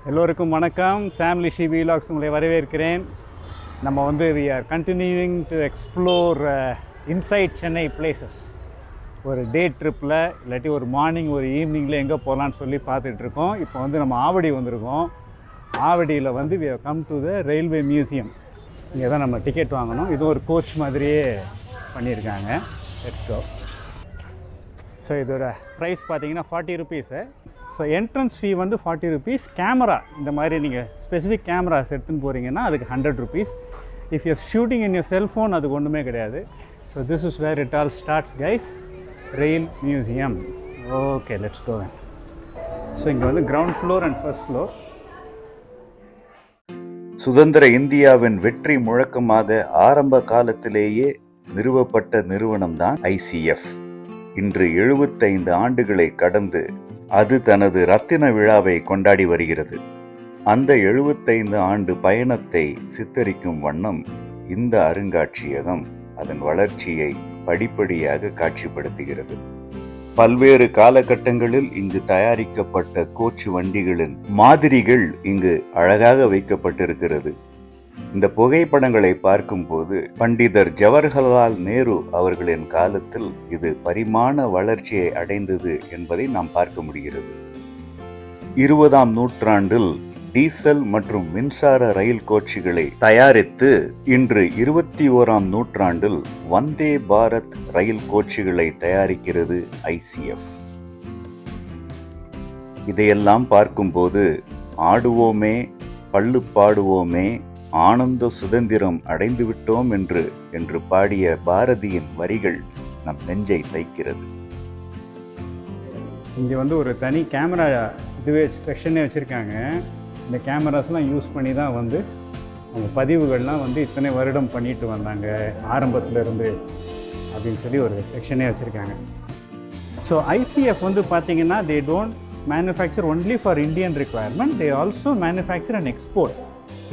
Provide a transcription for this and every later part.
எல்லோருக்கும் வணக்கம். Family she வீலாக்ஸ் உங்களை வரவேற்கிறேன். நம்ம வந்து we are continuing to explore inside Chennai places. ஒரு டே ட்ரிப்பில் இல்லாட்டி ஒரு மார்னிங் ஒரு ஈவினிங்கில் எங்கே போகலான்னு சொல்லி பார்த்துட்ருக்கோம். இப்போ வந்து நம்ம ஆவடி வந்திருக்கோம். ஆவடியில் வந்து we have come to the railway museum. இங்கே தான் நம்ம டிக்கெட் வாங்கணும். இது ஒரு கோச் மாதிரியே பண்ணியிருக்காங்க. Let's go. ஸோ இதோட ப்ரைஸ் பார்த்தீங்கன்னா 40 ருபீஸு. ஸோ என்ட்ரன்ஸ் ஃபீ வந்து 40 ருபீஸ். கேமரா இந்த மாதிரி நீங்கள் ஸ்பெசிஃபிக் கேமராஸ் எடுத்துன்னு போகிறீங்கன்னா அதுக்கு 100 rupees. If your shooting in your cellphone அதுக்கு ஒன்றுமே கிடையாது. So this is where it all starts guys. Rail museum. Okay, let's go. So இங்கே வந்து ground floor and first floor. சுதந்திர இந்தியாவின் வெற்றி முழக்கமாக ஆரம்ப காலத்திலேயே நிறுவப்பட்ட நிறுவனம்தான் ICF. இன்று 75 ஆண்டுகளை கடந்து அது தனது ரத்தின விழாவை கொண்டாடி வருகிறது. அந்த 75 ஆண்டு பயணத்தை சித்தரிக்கும் வண்ணம் இந்த அருங்காட்சியகம் அதன் வளர்ச்சியை படிப்படியாக காட்சிப்படுத்துகிறது. பல்வேறு காலகட்டங்களில் இங்கு தயாரிக்கப்பட்ட கோச்சு வண்டிகளின் மாதிரிகள் இங்கு அழகாக வைக்கப்பட்டிருக்கிறது. இந்த புகைப்படங்களை பார்க்கும்போது பண்டிதர் ஜவஹர்லால் நேரு அவர்களின் காலத்தில் இது பரிமாண வளர்ச்சியை அடைந்தது என்பதை நாம் பார்க்க முடிகிறது. 20ஆம் நூற்றாண்டில் டீசல் மற்றும் மின்சார ரயில் கோச்சுகளை தயாரித்து இன்று 21ஆம் நூற்றாண்டில் வந்தே பாரத் ரயில் கோச்சுகளை தயாரிக்கிறது ICF. இதையெல்லாம் பார்க்கும்போது ஆடுவோமே பள்ளு பாடுவோமே ஆனந்த சுதந்திரம் அடைந்துவிட்டோம் என்று பாடிய பாரதியின் வரிகள் நம் நெஞ்சை தைக்கிறது. இங்கே வந்து ஒரு தனி கேமரா இதுவே செக்ஷனே வச்சுருக்காங்க. இந்த கேமராஸ்லாம் யூஸ் பண்ணி தான் வந்து அவங்க பதிவுகள்லாம் வந்து இத்தனை வருடம் பண்ணிட்டு வந்தாங்க ஆரம்பத்துலேருந்து அப்படின்னு சொல்லி ஒரு செக்ஷனே வச்சுருக்காங்க. ஸோ ICF வந்து பார்த்திங்கன்னா they don't manufacture only for Indian requirement, they also manufacture and export.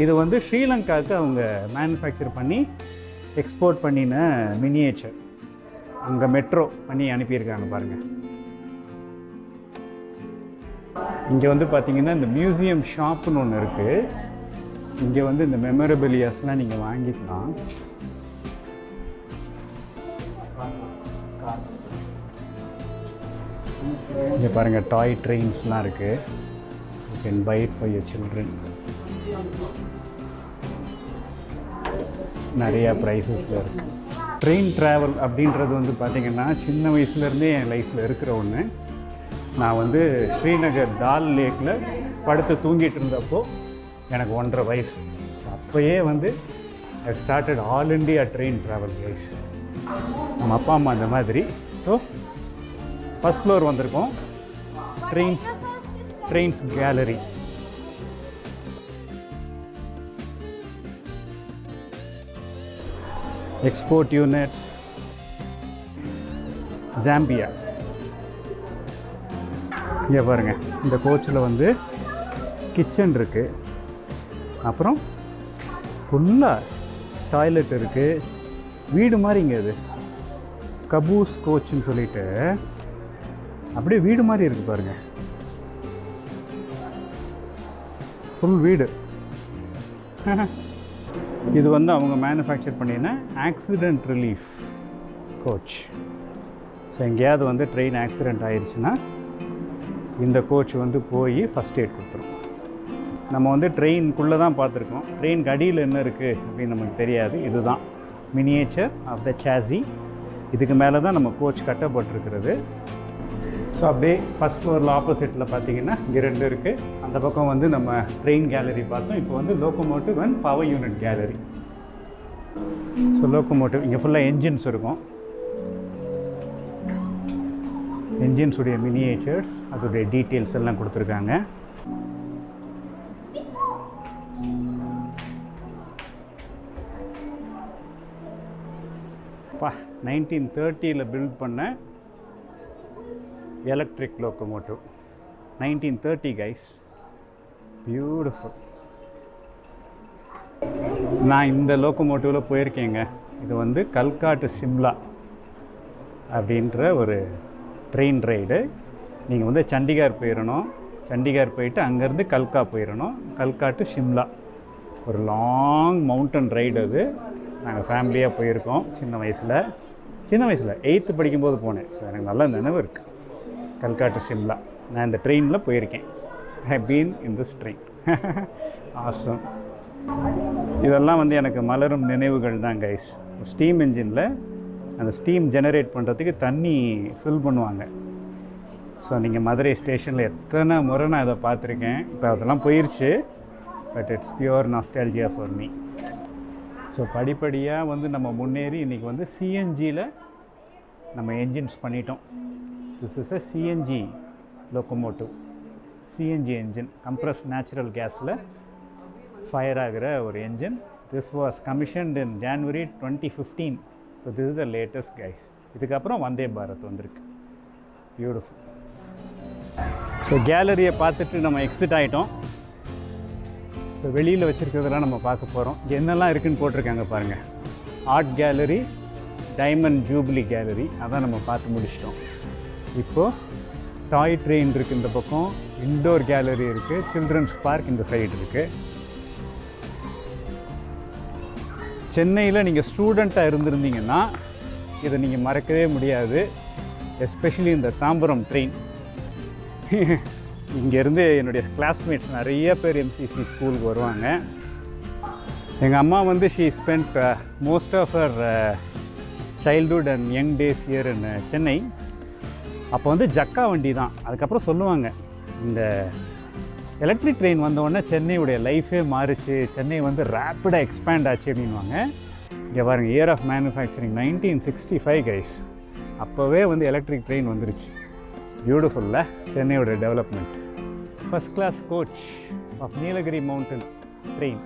இது வந்து ஸ்ரீலங்காவுக்கு அவங்க மேனுஃபேக்சர் பண்ணி எக்ஸ்போர்ட் பண்ணின மினியேச்சர் அங்கே மெட்ரோ பண்ணி அனுப்பியிருக்காங்க பாருங்கள். இங்கே வந்து பார்த்திங்கன்னா இந்த மியூசியம் ஷாப்புன்னு ஒன்று இருக்குது. இங்கே வந்து இந்த மெமரபிலியாஸ்லாம் நீங்கள் வாங்கிக்கலாம். இங்கே பாருங்கள் டாய் ட்ரெயின்ஸ்லாம் இருக்குது. You can buy it for your children. நிறையா ப்ரைஸஸில் இருக்குது. ட்ரெயின் ட்ராவல் அப்படின்றது வந்து பார்த்திங்கன்னா சின்ன வயசுலேருந்தே என் லைஃப்பில் இருக்கிற ஒன்று. நான் வந்து ஸ்ரீநகர் தால் லேக்கில் படுத்து தூங்கிட்டு இருந்தப்போ எனக்கு 1.5 வயசு. அப்போயே வந்து I started all India train travel guys. நம்ம அப்பா அம்மா அந்த மாதிரி. ஸோ ஃபஸ்ட் ஃப்ளோர் வந்திருக்கோம். Trains gallery. Export unit Zambia. இங்கே பாருங்கள், இந்த கோச்சில் வந்து கிச்சன் இருக்குது, அப்புறம் ஃபுல்லாக டாய்லெட் இருக்குது, வீடு மாதிரிங்க. அது கபூஸ் கோச்சுன்னு சொல்லிட்டு அப்படியே வீடு மாதிரி இருக்குது பாருங்கள். ஃபுல் வீடு. இது வந்து அவங்க மேனுஃபேக்சர் பண்ணின ஆக்சிடெண்ட் ரிலீஃப் கோச். ஸோ எங்கேயாவது வந்து ட்ரெயின் ஆக்சிடெண்ட் ஆயிடுச்சுன்னா இந்த கோச் வந்து போய் ஃபஸ்ட் எய்ட் கொடுத்துரும். நம்ம வந்து ட்ரெயின்குள்ளே தான் பார்த்துருக்கோம். ட்ரெயினுக்கு அடியில் என்ன இருக்குது அப்படின்னு நமக்கு தெரியாது. இதுதான் மினியேச்சர் ஆஃப் த சாசி. இதுக்கு மேலே தான் நம்ம கோச் கட்டப்பட்டிருக்கிறது. ஸோ அப்படியே ஃபஸ்ட் ஃப்ளோரில் ஆப்போசிட்டில் பார்த்தீங்கன்னா இங்கே 2 இருக்குது. அந்த பக்கம் வந்து நம்ம ட்ரெயின் கேலரி பார்த்தோம். இப்போ வந்து locomotive and power unit gallery. So locomotive இங்கே ஃபுல்லாக என்ஜின்ஸ் இருக்கும். என்ஜின்ஸுடைய மினியேச்சர்ஸ், அதோடைய டீட்டெயில்ஸ் எல்லாம் கொடுத்துருக்காங்க. பா 1930 பில்ட் பண்ண எலக்ட்ரிக் லோக்கோமோட்டிவ். 1930 கைஸ். பியூட்டிஃபுல். நான் இந்த லோக்கோமோட்டிவில் போயிருக்கேங்க. இது வந்து கல்கா டு சிம்லா அப்படின்ற ஒரு ட்ரெயின் ரைடு. நீங்கள் வந்து சண்டிகார் போயிடணும். சண்டிகர் போயிட்டு அங்கேருந்து கல்கா போயிடணும். கல்கா டு ஷிம்லா. ஒரு லாங் மவுண்டன் ரைடு அது. நாங்கள் ஃபேமிலியாக போயிருக்கோம் சின்ன வயசில் 8th படிக்கும்போது போனேன். ஸோ எனக்கு நல்ல நினைவு இருக்குது. கல்கா டு ஷிம்லா நான் இந்த ட்ரெயினில் போயிருக்கேன். I have been in this train. Awesome. இதெல்லாம் வந்து எனக்கு மலரும் நினைவுகள் தான் கைஸ். ஸ்டீம் இன்ஜினில் அந்த ஸ்டீம் ஜெனரேட் பண்ணுறதுக்கு தண்ணி ஃபில் பண்ணுவாங்க. ஸோ நீங்கள் மதுரை ஸ்டேஷனில் எத்தனை முறை நான் இதை பார்த்துருக்கேன். இப்போ அதெல்லாம் போயிடுச்சு. But it's pure nostalgia for me. So படிப்படியாக வந்து நம்ம முன்னேறி இன்றைக்கி வந்து சிஎன்ஜியில் நம்ம என்ஜின்ஸ் பண்ணிட்டோம். This is a CNG locomotive. CNG engine, compress natural கேஸில் ஃபயர் ஆகிற ஒரு engine. This was commissioned in January 2015. So this is the latest guys. இதுக்கப்புறம் வந்தே பாரத் வந்திருக்கு. பியூட்டிஃபுல். ஸோ கேலரியை பார்த்துட்டு நம்ம எக்ஸிட் ஆகிட்டோம். ஸோ வெளியில் வச்சுருக்கிறதெல்லாம் நம்ம பார்க்க போகிறோம். என்னெல்லாம் இருக்குதுன்னு போட்டிருக்காங்க பாருங்கள். Art gallery, diamond jubilee gallery, அதான் நம்ம பார்த்து முடிச்சிட்டோம். இப்போது டாய் ட்ரெயின் இருக்குது இந்த பக்கம், இன்டோர் கேலரி இருக்குது, சில்ட்ரன்ஸ் பார்க் இந்த சைடு இருக்குது. சென்னையில் நீங்கள் ஸ்டூடெண்ட்டாக இருந்திருந்தீங்கன்னா இதை நீங்கள் மறக்கவே முடியாது. எஸ்பெஷலி இந்த தாம்பரம் ட்ரெயின். இங்கேருந்து என்னுடைய கிளாஸ்மேட்ஸ் நிறைய பேர் எம்சிசி ஸ்கூலுக்கு வருவாங்க. எங்கள் அம்மா வந்து she spend most of her childhood and young days here in Chennai. அப்போ வந்து ஜக்கா வண்டி தான். அதுக்கப்புறம் சொல்லுவாங்க, இந்த எலக்ட்ரிக் ட்ரெயின் வந்தோடனே சென்னையுடைய லைஃபே மாறிச்சு, சென்னை வந்து ரேப்பிடாக எக்ஸ்பேண்ட் ஆச்சு அப்படின்வாங்க. இங்கே பாருங்கள், இயர் ஆஃப் மேனுஃபேக்சரிங் 1965 கைஸ். அப்போவே வந்து எலக்ட்ரிக் ட்ரெயின் வந்துருச்சு. பியூட்டிஃபுல்ல சென்னையோட development. First class coach of Nilgiri mountain train.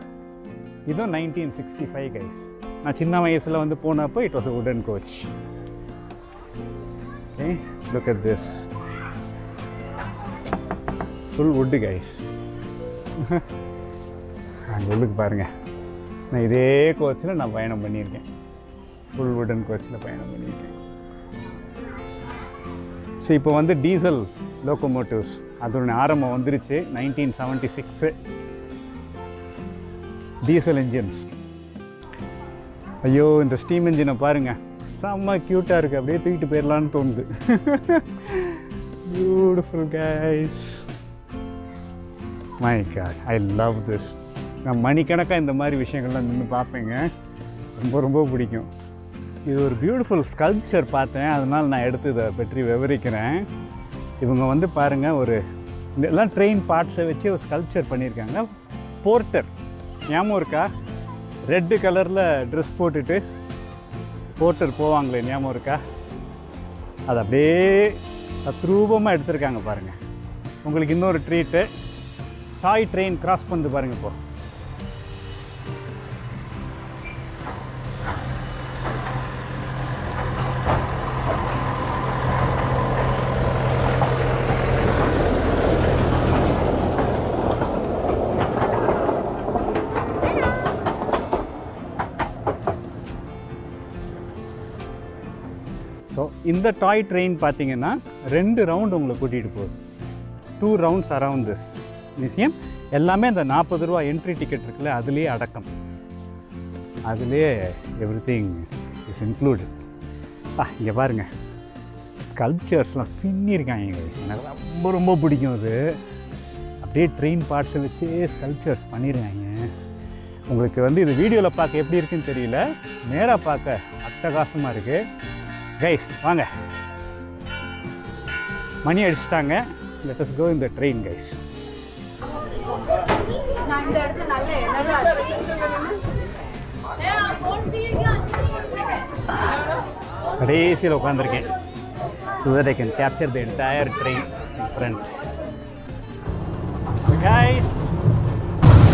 இதுவும் 1965 கைஸ். நான் சின்ன வயசில் வந்து போனப்போ it was a wooden coach. Okay, look at this. Full wood guys. அங்கே உள்ளுக்கு பாருங்கள். நான் இதே கோச்சில் நான் பயணம் பண்ணியிருக்கேன். ஃபுல் வுடன் கோச்சில் பயணம் பண்ணியிருக்கேன். ஸோ இப்போ வந்து டீசல் லோக்கோமோட்டிவ்ஸ் அதோட ஆரம்பம் வந்துருச்சு. 1976 டீசல் இன்ஜின்ஸ். ஐயோ, இந்த ஸ்டீம் இன்ஜினை பாருங்கள், செம்ம க்யூட்டாக இருக்குது. அப்படியே தூக்கிட்டு போயிடலான்னு தோணுது. Beautiful guys. My god, I love this. நான் மணிக்கணக்காக இந்த மாதிரி விஷயங்கள்லாம் நின்று பார்ப்பேங்க. ரொம்ப ரொம்ப பிடிக்கும். இது ஒரு பியூட்டிஃபுல் ஸ்கல்ப்சர் பார்த்தேன், அதனால் நான் எடுத்து இதை பற்றி விவரிக்கிறேன். இவங்க வந்து பாருங்கள், ஒரு எல்லாம் ட்ரெயின் பார்ட்ஸை வச்சு ஒரு ஸ்கல்ப்சர் பண்ணியிருக்காங்க. போர்ட்டர் ஞாபகம் இருக்கா? ரெட்டு கலரில் ட்ரெஸ் போட்டுட்டு போர்ட்டர் போவாங்களே, ஞாபகம் இருக்கா? அது அப்படியே தத்ரூபமாக எடுத்திருக்காங்க பாருங்கள். உங்களுக்கு இன்னொரு ட்ரீட்டு, டாய் ட்ரெயின் கிராஸ் பண்ணி பாருங்கள். இப்போ ஸோ இந்த டாய் ட்ரெயின் பார்த்தீங்கன்னா 2 ரவுண்டு உங்களை கூட்டிகிட்டு போகுது. 2 rounds அரவுண்ட் திஸ் மியூசியம். எல்லாமே இந்த 40 ரூபா என்ட்ரி டிக்கெட் இருக்குல்ல, அதுலேயே அடக்கம். அதுலேயே எவ்ரிதிங் இஸ் இன்க்ளூடு. இங்கே பாருங்கள், ஸ்கல்ப்சர்ஸ்லாம் பின்னிருக்காங்க. எனக்கு ரொம்ப ரொம்ப பிடிக்கும். அது அப்படியே ட்ரெயின் பார்ட்ஸை வச்சு ஸ்கல்ப்சர்ஸ் பண்ணியிருக்காங்க. உங்களுக்கு வந்து இது வீடியோவில் பார்க்க எப்படி இருக்குன்னு தெரியல, நேராக பார்க்க அட்டகாசமாக இருக்குது. கைஸ் வாங்க, மணி அடிச்சிட்டாங்க. Let us go in the train guys. கடைசியில் உட்காந்துருக்கேன். so that I can capture the entire train in front. So guys,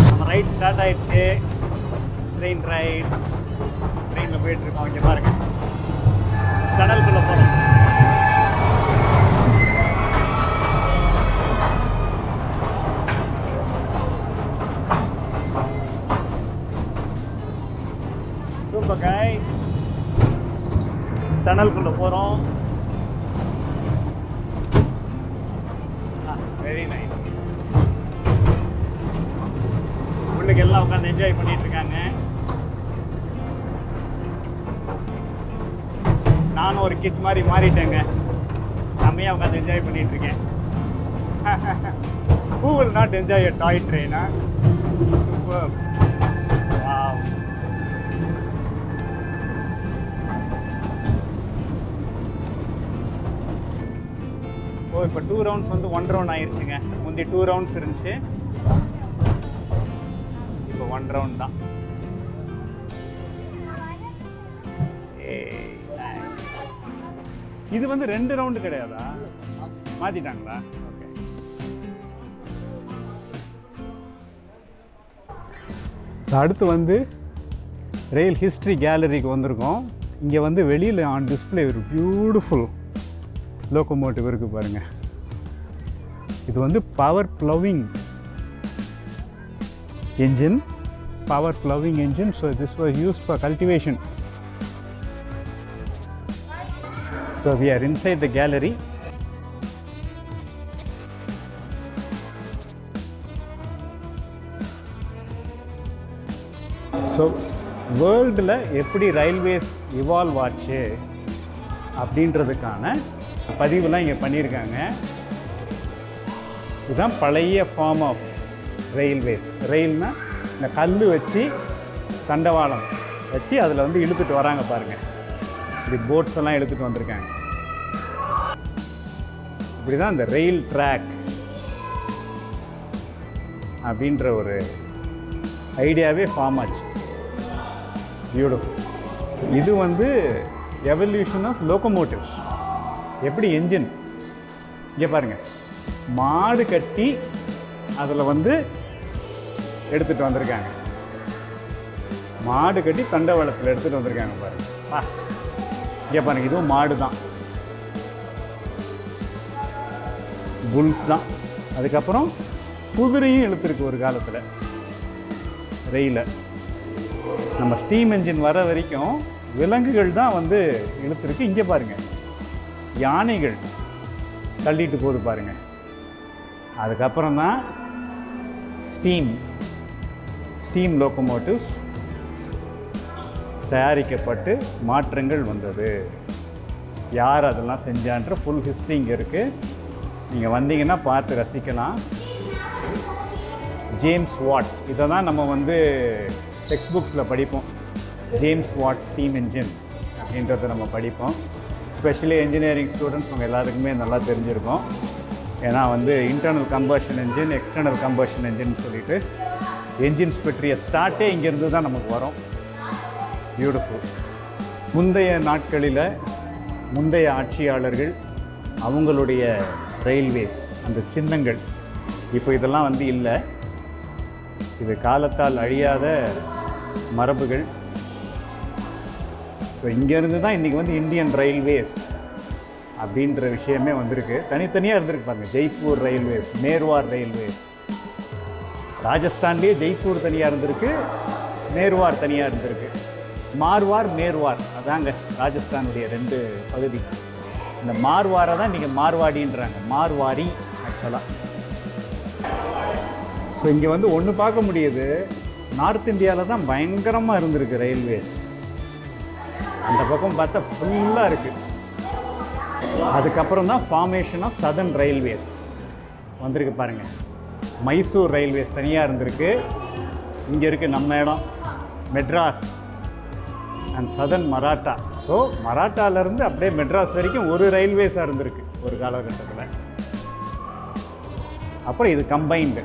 நம்ம ரைட் ஸ்டார்ட் ஆயிடுச்சு. Train right. ட்ரெயினில் போயிட்டுருக்கோம். இங்கே பாருங்கள், கடலுக்குள்ளே போகிறோம். சூப்பர் கைஸ், டனலுக்குள்ளே போகிறோம். Very nice. இருக்கு, எல்லாம் உட்காந்து என்ஜாய் பண்ணிட்டு இருக்காங்க. நானும் ஒரு கிட் மாதிரி மாறிட்டேங்க, செம்மையாக உட்காந்து என்ஜாய் பண்ணிட்டு இருக்கேன். Who will not enjoy a toy train? Huh? Superb. Wow. ஓ, இப்போ 2 ரவுண்ட்ஸ் வந்து 1 ரவுண்ட் ஆயிடுச்சுங்க. முந்தி 2 ரவுண்ட்ஸ் இருந்துச்சு, இப்போ 1 ரவுண்ட் தான். இது வந்து 2 ரவுண்டு கிடையாதா? மாத்திட்டாங்களா? ஓகே. அடுத்து வந்து ரயில் ஹிஸ்ட்ரி கேலரிக்கு வந்திருக்கோம். இங்கே வந்து வெளியில் ஆன் டிஸ்பிளே ஒரு பியூட்டிஃபுல் லோகோமோட்டிவ் இருக்குது பாருங்கள். இது வந்து power ploughing engine, power ploughing engine. So this was used for cultivation. So we are inside the gallery. So வேர்ல்டில் எப்படி ரயில்வேஸ் இவால்வ் ஆச்சு அப்படின்றதுக்கான பதிவுலாம் இங்கே பண்ணியிருக்காங்க. இதுதான் பழைய ஃபார்ம் ஆஃப் ரயில்வேஸ். ரயில்னா இந்த கல் வச்சு தண்டவாளம் வச்சு அதில் வந்து இழுத்துட்டு வராங்க பாருங்கள். இப்படி போட்ஸ் எல்லாம் இழுத்துட்டு வந்திருக்காங்க. இப்படி தான் இந்த ரயில் ட்ராக் அப்படின்ற ஒரு ஐடியாவே ஃபார்ம் ஆச்சு. பியூட்டிஃபுல். இது வந்து எவல்யூஷன் ஆஃப் லோகோமோட்டிவ்ஸ். எப்படி என்ஜின் இங்கே பாருங்கள், மாடு கட்டி அதில் வந்து எடுத்துகிட்டு வந்திருக்காங்க. மாடு கட்டி தண்டவாளத்தில் எடுத்துகிட்டு வந்திருக்காங்க பாருங்கள். இங்கே பாருங்கள், இதுவும் மாடு தான், புல்ஸ் தான். அதுக்கப்புறம் குதிரையும் இழுத்துருக்கு ஒரு காலத்தில் ரயிலை. நம்ம ஸ்டீம் என்ஜின் வர வரைக்கும் விலங்குகள் தான் வந்து இழுத்துருக்கு. இங்கே பாருங்கள், யானைகள் தள்ளிட்டு போகுது பாருங்கள். அதுக்கப்புறம் தான் ஸ்டீம் லோகோமோட்டிவ்ஸ் தயாரிக்கப்பட்டு மாற்றங்கள் வந்தது. யார் அதெல்லாம் செஞ்சான்ற ஃபுல் ஹிஸ்ட்ரி இங்கே இருக்குது. நீங்கள் வந்தீங்கன்னா பார்த்து ரசிக்கலாம். ஜேம்ஸ் வாட், இதை தான் நம்ம வந்து டெக்ஸ்ட் புக்ஸில் படிப்போம். ஜேம்ஸ் வாட் ஸ்டீம் என்ஜின் அப்படின்றத நம்ம படிப்போம். ஸ்பெஷலி இன்ஜினியரிங் ஸ்டூடெண்ட்ஸ் அவங்க எல்லாத்துக்குமே நல்லா தெரிஞ்சிருக்கும். ஏன்னா வந்து internal combustion engine, external combustion engine சொல்லிட்டு என்ஜின்ஸ் பற்றிய ஸ்டார்ட்டே இங்கேருந்து தான் நமக்கு வரும். பியூட்டிஃபுல். முந்தைய நாட்களில் முந்தைய ஆட்சியாளர்கள் அவங்களுடைய ரயில்வே அந்த சின்னங்கள் இப்போ இதெல்லாம் வந்து இல்லை. இது காலத்தால் அழியாத மரபுகள். ஸோ இங்கேருந்து தான் இன்றைக்கி வந்து இந்தியன் ரயில்வேஸ் அப்படின்ற விஷயமே வந்திருக்கு. தனித்தனியாக இருந்திருக்கு பாருங்கள். Jaipur railways, Marwar railways. ராஜஸ்தான்லேயே ஜெய்ப்பூர் தனியாக இருந்திருக்கு, மேர்வார் தனியாக இருந்திருக்கு. மார்வார், மேர்வார், அதாங்க ராஜஸ்தானுடைய 2 பகுதி. இந்த மார்வாரை தான் நீங்கள் மார்வாடின்றாங்க, மார்வாரி ஆக்சுவலாக. ஸோ இங்கே வந்து ஒன்று பார்க்க முடியுது, நார்த் இந்தியாவில் தான் பயங்கரமாக இருந்திருக்கு ரயில்வேஸ். அந்த பக்கம் பார்த்தா ஃபுல்லாக இருக்குது. அதுக்கப்புறம் தான் ஃபார்மேஷன் ஆஃப் சதர்ன் ரயில்வேஸ் வந்திருக்கு பாருங்கள். மைசூர் ரயில்வேஸ் தனியாக இருந்திருக்கு. இங்கே இருக்குது நம்ம இடம் Madras and southern Maratha. So மராட்டாவிலேருந்து அப்படியே மெட்ராஸ் வரைக்கும் ஒரு ரயில்வேஸாக இருந்திருக்கு ஒரு காலகட்டத்தில். அப்புறம் இது கம்பைன்டு.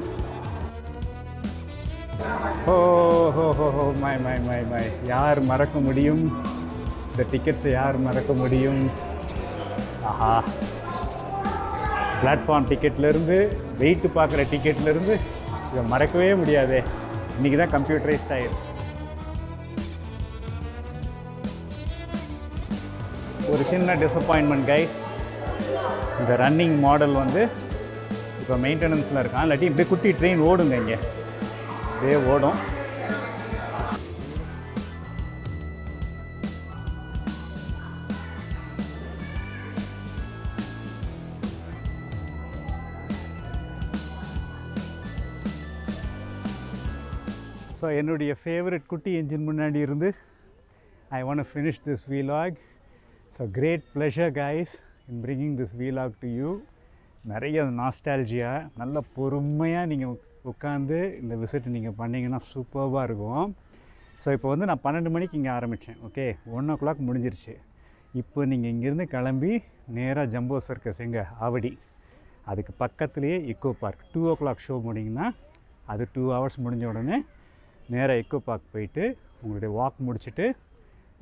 ஓ ஹோ ஹோ ஹோ மை மை மை மை யார் மறக்க முடியும் இந்த டிக்கெட்ஸை? யார் மறக்க முடியும்? ஆஹா, பிளாட்ஃபார்ம் டிக்கெட்லேருந்து வெயிட்டு பார்க்குற டிக்கெட்லேருந்து இதை மறக்கவே முடியாதே. இன்றைக்கி தான் கம்ப்யூட்டரைஸ்ட் ஆகிடுச்சு. ஒரு சின்ன டிசப்பாயின்மெண்ட் கைஸ், இந்த ரன்னிங் மாடல் வந்து இப்போ மெயின்டெனன்ஸில் இருக்கான். இல்லாட்டி இப்படியே குட்டி ட்ரெயின் ஓடுங்க, இங்கே இப்படியே ஓடும். ஸோ என்னுடைய ஃபேவரட் குட்டி என்ஜின் முன்னாடி இருந்து I want to finish this vlog. So great pleasure guys in bringing this vlog to you. நிறைய நாஸ்டாலஜியா நல்ல பொறுமையாக நீங்கள் உட்காந்து இந்த விசிட் நீங்கள் பண்ணிங்கன்னா சூப்பராக இருக்கும். ஸோ இப்போ வந்து நான் 12 மணிக்கு இங்கே ஆரம்பித்தேன். ஓகே, 1 o'clock முடிஞ்சிருச்சு. இப்போ நீங்கள் இங்கேருந்து கிளம்பி நேராக ஜம்போ சர்க்கஸ் எங்கே ஆவடி, அதுக்கு பக்கத்துலேயே இக்கோ பார்க் 2 o'clock ஷோ முடிங்கன்னா அது 2 hours முடிஞ்ச உடனே நேராக இக்கோ பார்க் போயிட்டு உங்களுடைய வாக் முடிச்சுட்டு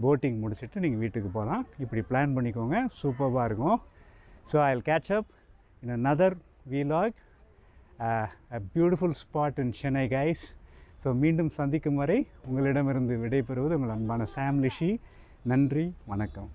போட்டிங் முடிச்சுட்டு நீங்கள் வீட்டுக்கு போகலாம். இப்படி பிளான் பண்ணிக்கோங்க, சூப்பராக இருக்கும். So I will catch up in another vlog, a beautiful spot in Chennai guys. So மீண்டும் சந்திக்கும் வரை உங்களிடமிருந்து விடைபெறுவது உங்கள் அன்பான சாம் லிஷி. நன்றி, வணக்கம்.